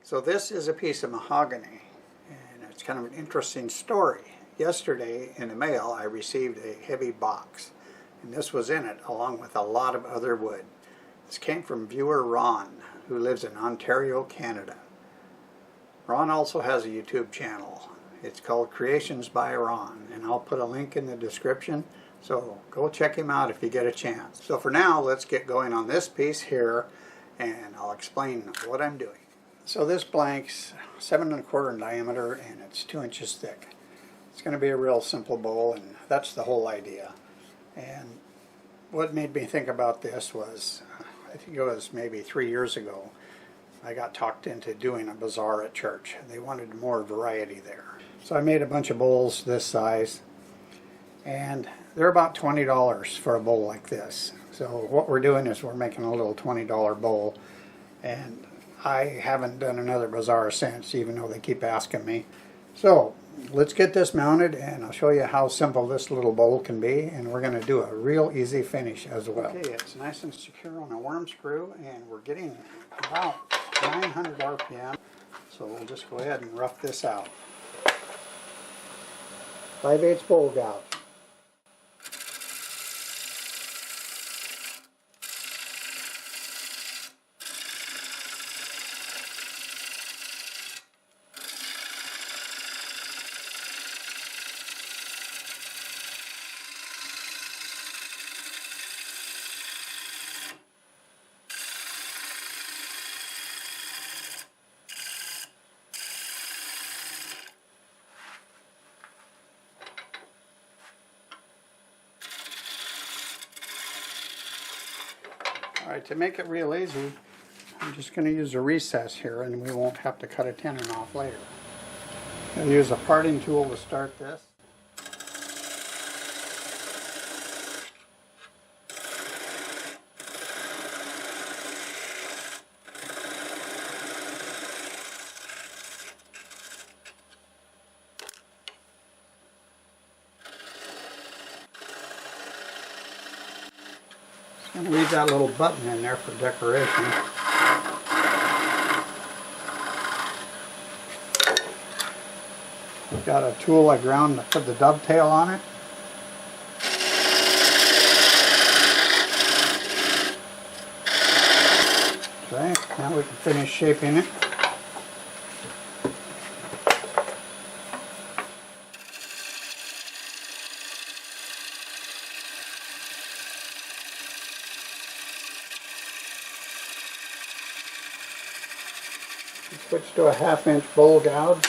So this is a piece of mahogany, and it's kind of an interesting story. Yesterday in the mail I received a heavy box, and this was in it along with a lot of other wood. This came from viewer Ron, who lives in Ontario, Canada. Ron also has a YouTube channel. It's called Creations by Ron, and I'll put a link in the description, so go check him out if you get a chance. So for now, let's get going on this piece here, and I'll explain what I'm doing. So this blank's 7 1/4 in diameter, and it's 2 inches thick. It's going to be a real simple bowl, and that's the whole idea. And what made me think about this was, I think it was maybe 3 years ago, I got talked into doing a bazaar at church. They wanted more variety there. So I made a bunch of bowls this size, and they're about $20 for a bowl like this. So what we're doing is we're making a little $20 bowl, and I haven't done another bazaar since, even though they keep asking me. So let's get this mounted, and I'll show you how simple this little bowl can be, and we're going to do a real easy finish as well. Okay, it's nice and secure on a worm screw, and we're getting about 900 RPM, so we'll just go ahead and rough this out. 5/8 bowl gouge. Alright, to make it real easy, I'm just going to use a recess here, and we won't have to cut a tenon off later. I'll use a parting tool to start this. I'm going to leave that little button in there for decoration. I've got a tool I ground to put the dovetail on it. Okay, now we can finish shaping it. Switch to a 1/2 inch bowl gouge.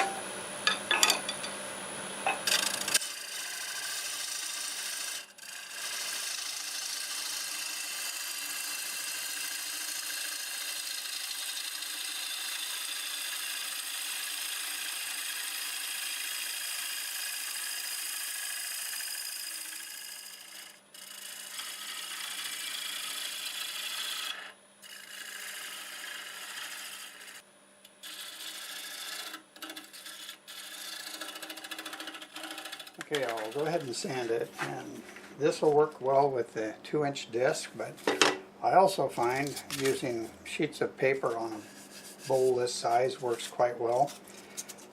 Okay, I'll go ahead and sand it, and this will work well with the 2-inch disc, but I also find using sheets of paper on a bowl this size works quite well.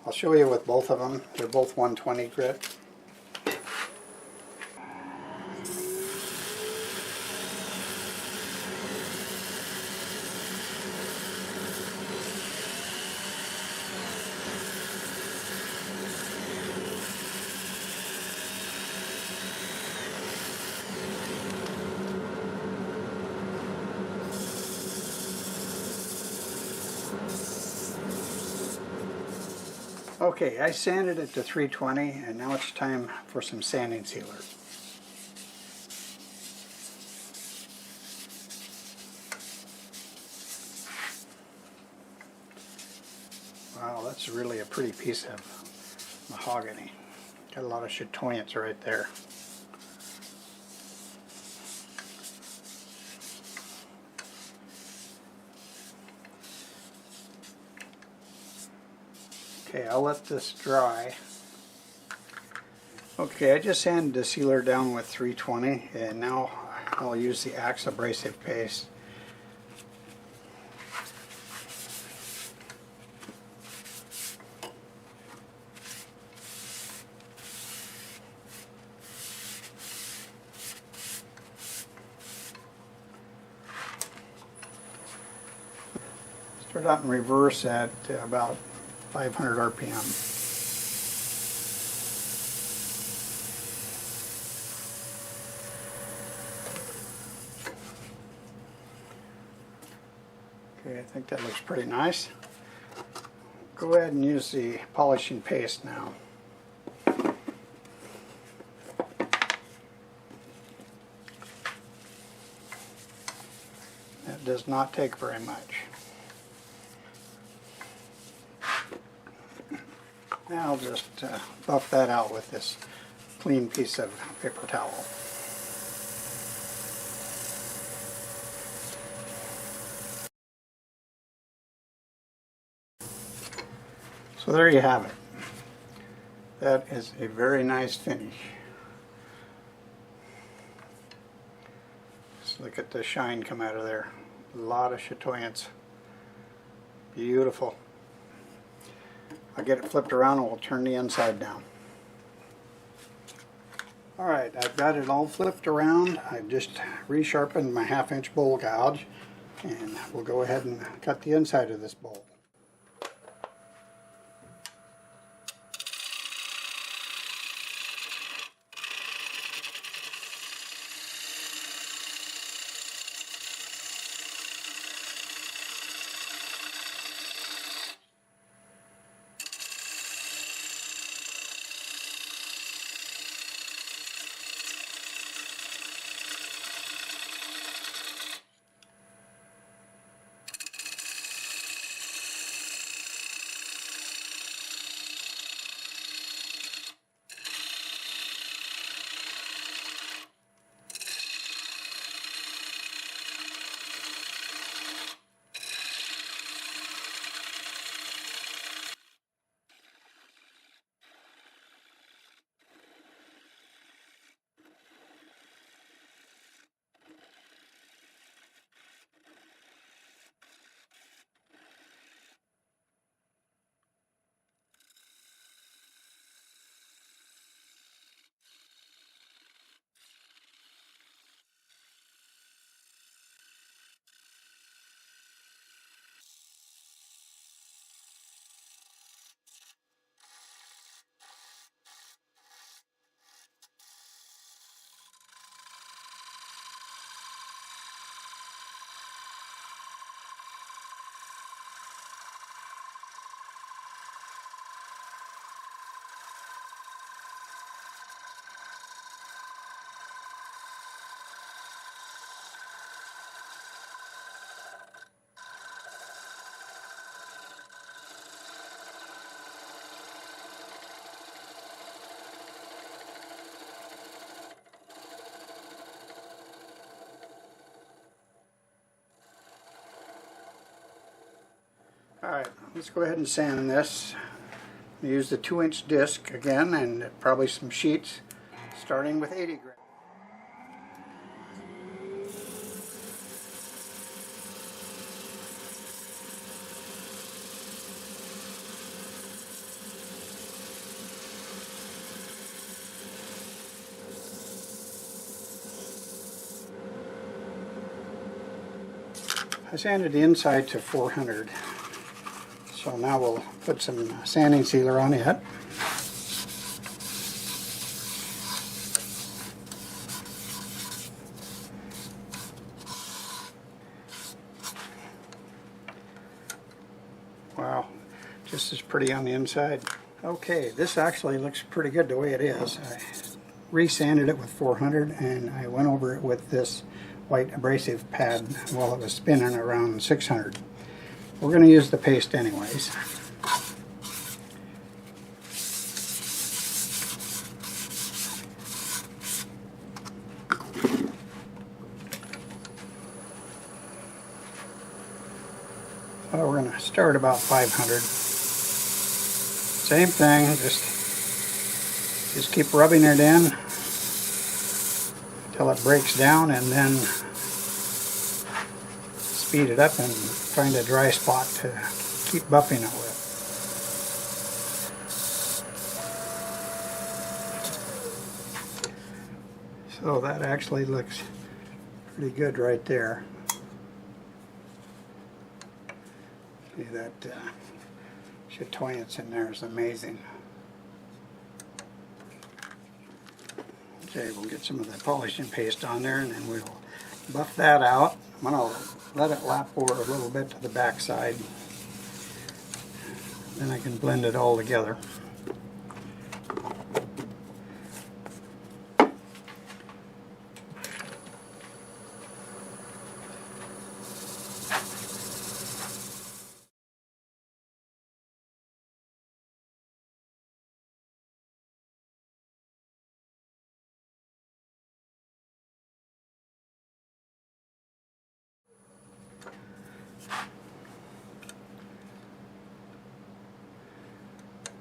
I'll show you with both of them. They're both 120 grit. Okay, I sanded it to 320, and now it's time for some sanding sealer. Wow, that's really a pretty piece of mahogany. Got a lot of chatoyance right there. Okay, I'll let this dry. Okay, I just sanded the sealer down with 320, and now I'll use the Acks abrasive paste. Start out in reverse at about 500 RPM. Okay, I think that looks pretty nice. Go ahead and use the polishing paste now. That does not take very much. Now I'll just buff that out with this clean piece of paper towel. So there you have it. That is a very nice finish. Just look at the shine come out of there. A lot of chatoyance. Beautiful. I'll get it flipped around and we'll turn the inside down. Alright, I've got it all flipped around. I've just resharpened my 1/2" bowl gouge, and we'll go ahead and cut the inside of this bowl. Alright, let's go ahead and sand this. Use the 2" disc again, and probably some sheets, starting with 80 grit. I sanded the inside to 400. So now we'll put some sanding sealer on it. Wow, just as pretty on the inside. Okay, this actually looks pretty good the way it is. I re-sanded it with 400, and I went over it with this white abrasive pad while it was spinning around 600. We're going to use the paste anyways. So we're going to start about 500. Same thing, just keep rubbing it in until it breaks down, and then speed it up and find a dry spot to keep buffing it with. So that actually looks pretty good right there. See that chatoyance in there is amazing. Okay, we'll get some of the polishing paste on there and then we'll buff that out. I'm going to let it lap over a little bit to the back side. Then I can blend it all together.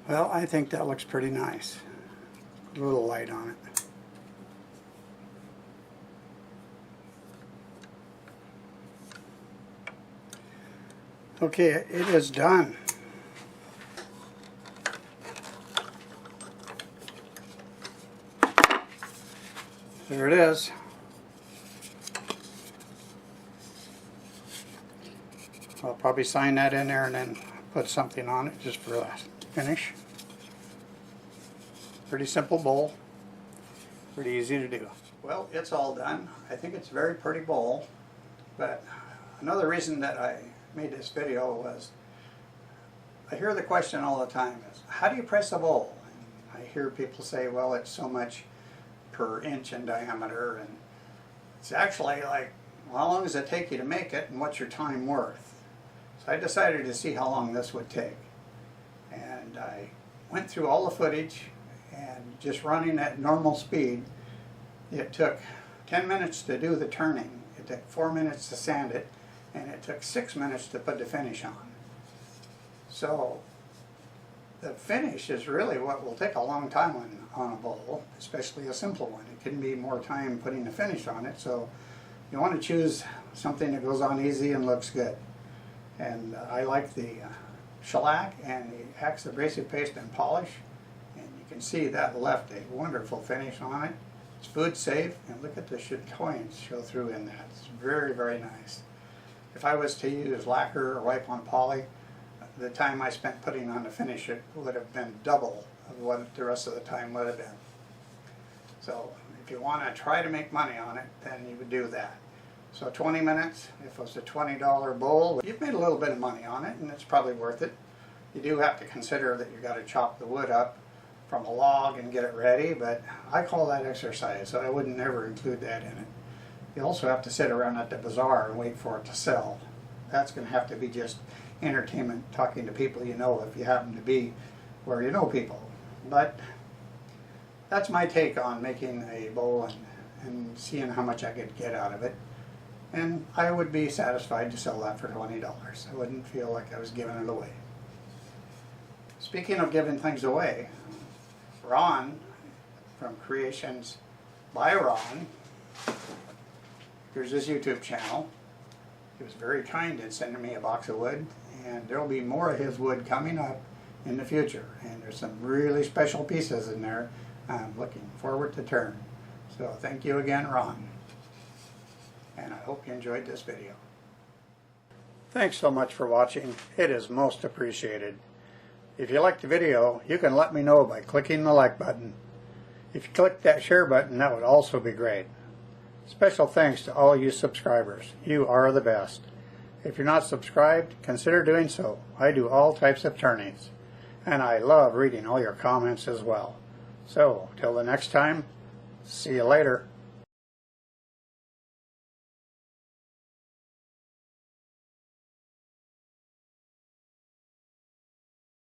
Well, I think that looks pretty nice. A little light on it. Okay, it is done. There it is. I'll probably sign that in there and then put something on it just for the finish. Pretty simple bowl. Pretty easy to do. Well, it's all done. I think it's a very pretty bowl. But another reason that I made this video was I hear the question all the time is, how do you press a bowl? And I hear people say, well, it's so much per inch in diameter, and it's actually like, well, how long does it take you to make it and what's your time worth? So I decided to see how long this would take. And I went through all the footage, and just running at normal speed, it took 10 minutes to do the turning, it took 4 minutes to sand it, and it took 6 minutes to put the finish on. So the finish is really what will take a long time on a bowl, especially a simple one. It can be more time putting the finish on it, so you want to choose something that goes on easy and looks good. And I like the shellac and the Acks abrasive paste and polish, and you can see that left a wonderful finish on it. It's food safe, and look at the chatoyance show through in that. It's very, very nice. If I was to use lacquer or wipe on poly, the time I spent putting on the finish, it would have been double of what the rest of the time would have been. So if you want to try to make money on it, then you would do that. So 20 minutes, if it was a $20 bowl, you've made a little bit of money on it, and it's probably worth it. You do have to consider that you've got to chop the wood up from a log and get it ready, but I call that exercise, so I wouldn't ever include that in it. You also have to sit around at the bazaar and wait for it to sell. That's going to have to be just entertainment, talking to people you know if you happen to be where you know people. But that's my take on making a bowl and seeing how much I could get out of it. And I would be satisfied to sell that for $20. I wouldn't feel like I was giving it away. Speaking of giving things away, Ron from Creations by Ron, here's his YouTube channel. He was very kind in sending me a box of wood, and there will be more of his wood coming up in the future. And there's some really special pieces in there I'm looking forward to turn. So thank you again, Ron. And I hope you enjoyed this video. Thanks so much for watching. It is most appreciated. If you liked the video, you can let me know by clicking the like button. If you click that share button, that would also be great. Special thanks to all you subscribers. You are the best. If you're not subscribed, consider doing so. I do all types of turnings, and I love reading all your comments as well. So, till the next time, see you later.